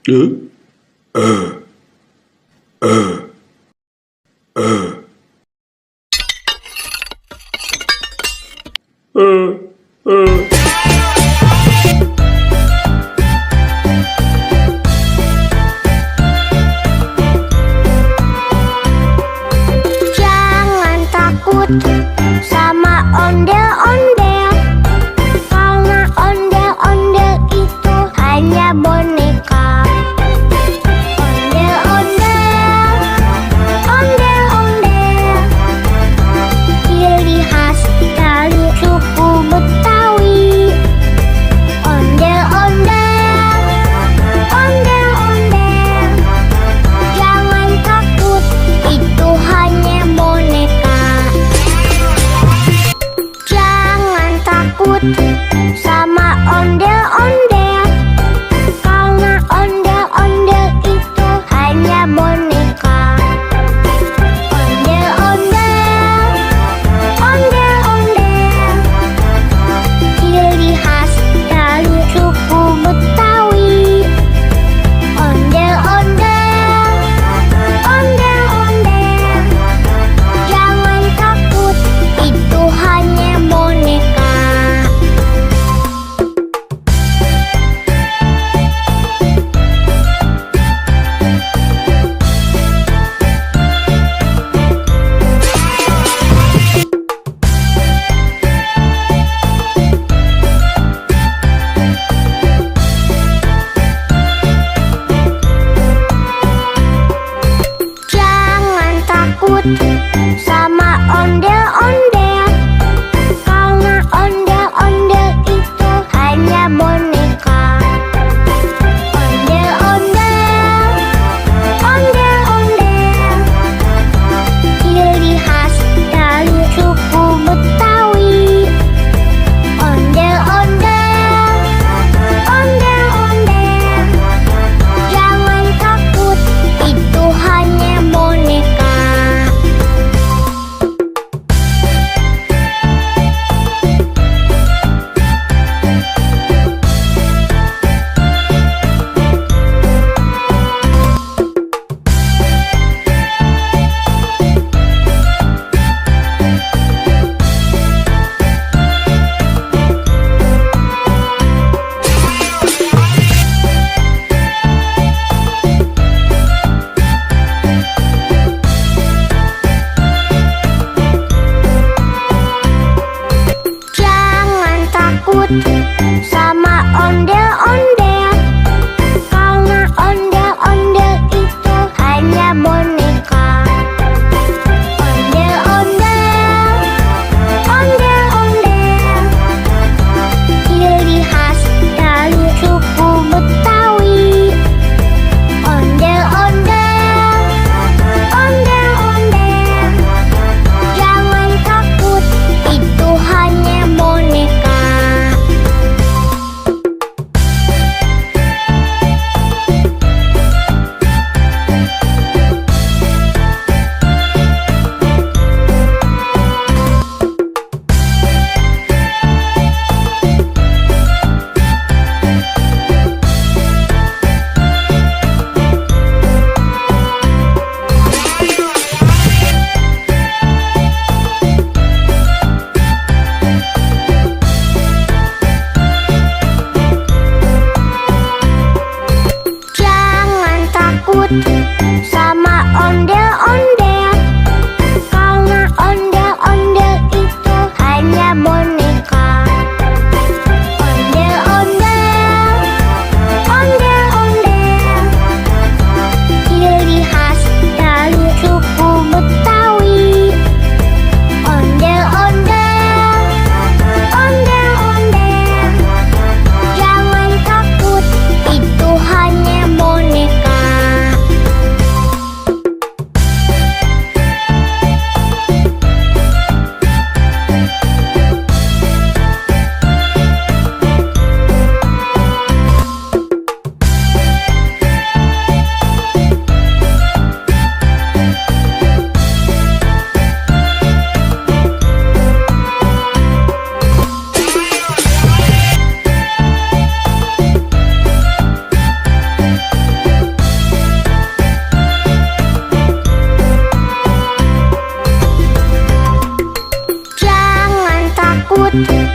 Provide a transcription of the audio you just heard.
Jangan takut sama ondel-ondel, karena ondel-ondel itu hanya boneka. Ondel-ondel, ondel-ondel, ciri khas dari suku Betawi. Ondel-ondel, ondel-ondel, jangan takut, itu hanya boneka. Jangan takut sama ondel-ondel, karena ondel-ondel itu hanya boneka. Ondel-ondel, ondel-ondel, ciri khas dari suku Betawi. Ondel-ondel, ondel-ondel, jangan takut, itu hanya boneka. Jangan takut sama ondel-ondel, karena ondel-ondel itu hanya boneka. Ondel-ondel, ondel-ondel, ciri khas dari suku Betawi. Ondel-ondel, ondel-ondel, jangan takut, itu hanya boneka. Jangan takut sama ondel-ondel, karena ondel-ondel itu hanya boneka. Ondel-ondel, ondel-ondel, ciri khas dari suku Betawi. Ondel-ondel, ondel-ondel, jangan takut, itu hanya boneka. Jangan takut sama ondel-ondel, karena ondel-ondel itu hanya boneka. Ondel-ondel, ondel-ondel, ciri khas dari suku Betawi. Ondel-ondel, ondel-ondel, jangan takut, itu hanya boneka. takut.